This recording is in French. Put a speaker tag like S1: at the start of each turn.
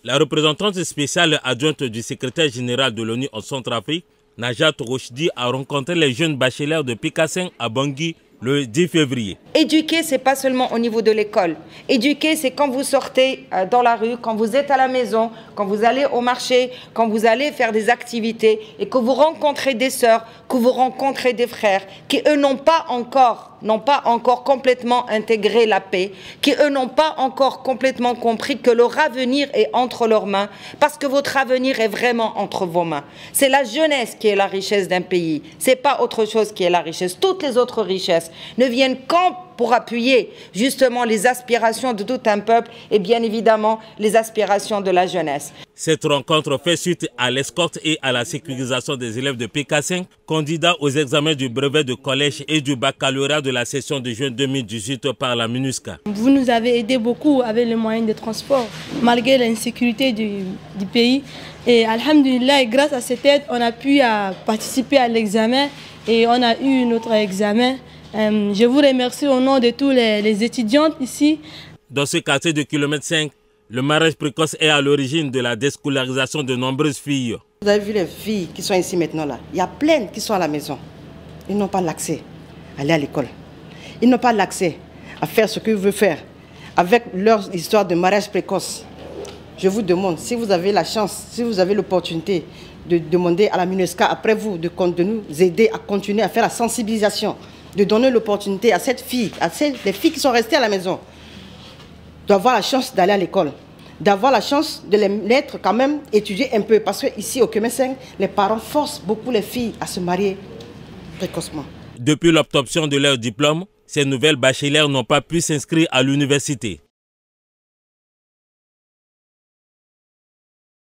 S1: La représentante spéciale adjointe du secrétaire général de l'ONU en Centrafrique, Najat Rochdi, a rencontré les jeunes bacheliers de Pécassing à Bangui le 10 février.
S2: Éduquer, ce n'est pas seulement au niveau de l'école. Éduquer, c'est quand vous sortez dans la rue, quand vous êtes à la maison, quand vous allez au marché, quand vous allez faire des activités et que vous rencontrez des sœurs, que vous rencontrez des frères qui, eux, n'ont pas encore complètement intégré la paix, qui, eux, n'ont pas encore complètement compris que leur avenir est entre leurs mains, parce que votre avenir est vraiment entre vos mains. C'est la jeunesse qui est la richesse d'un pays. Ce n'est pas autre chose qui est la richesse. Toutes les autres richesses ne viennent qu'en pour appuyer justement les aspirations de tout un peuple et bien évidemment les aspirations de la jeunesse.
S1: Cette rencontre fait suite à l'escorte et à la sécurisation des élèves de Pécassing, candidats aux examens du brevet de collège et du baccalauréat de la session de juin 2018 par la MINUSCA.
S3: Vous nous avez aidé beaucoup avec les moyens de transport, malgré l'insécurité du pays. Et alhamdulillah, grâce à cette aide, on a pu participer à l'examen et on a eu notre examen. Je vous remercie au nom de tous les étudiantes ici.
S1: Dans ce quartier de kilomètre 5, le mariage précoce est à l'origine de la déscolarisation de nombreuses filles.
S4: Vous avez vu les filles qui sont ici maintenant là. Il y a plein qui sont à la maison. Ils n'ont pas l'accès à aller à l'école. Ils n'ont pas l'accès à faire ce qu'ils veulent faire avec leur histoire de mariage précoce. Je vous demande, si vous avez la chance, si vous avez l'opportunité de demander à la MINUSCA après vous de nous aider à continuer à faire la sensibilisation, de donner l'opportunité à cette fille, les filles qui sont restées à la maison, d'avoir la chance d'aller à l'école, d'avoir la chance de les mettre quand même étudier un peu. Parce qu'ici au Kémé-5, les parents forcent beaucoup les filles à se marier précocement.
S1: Depuis l'obtention de leur diplôme, ces nouvelles bachelières n'ont pas pu s'inscrire à l'université.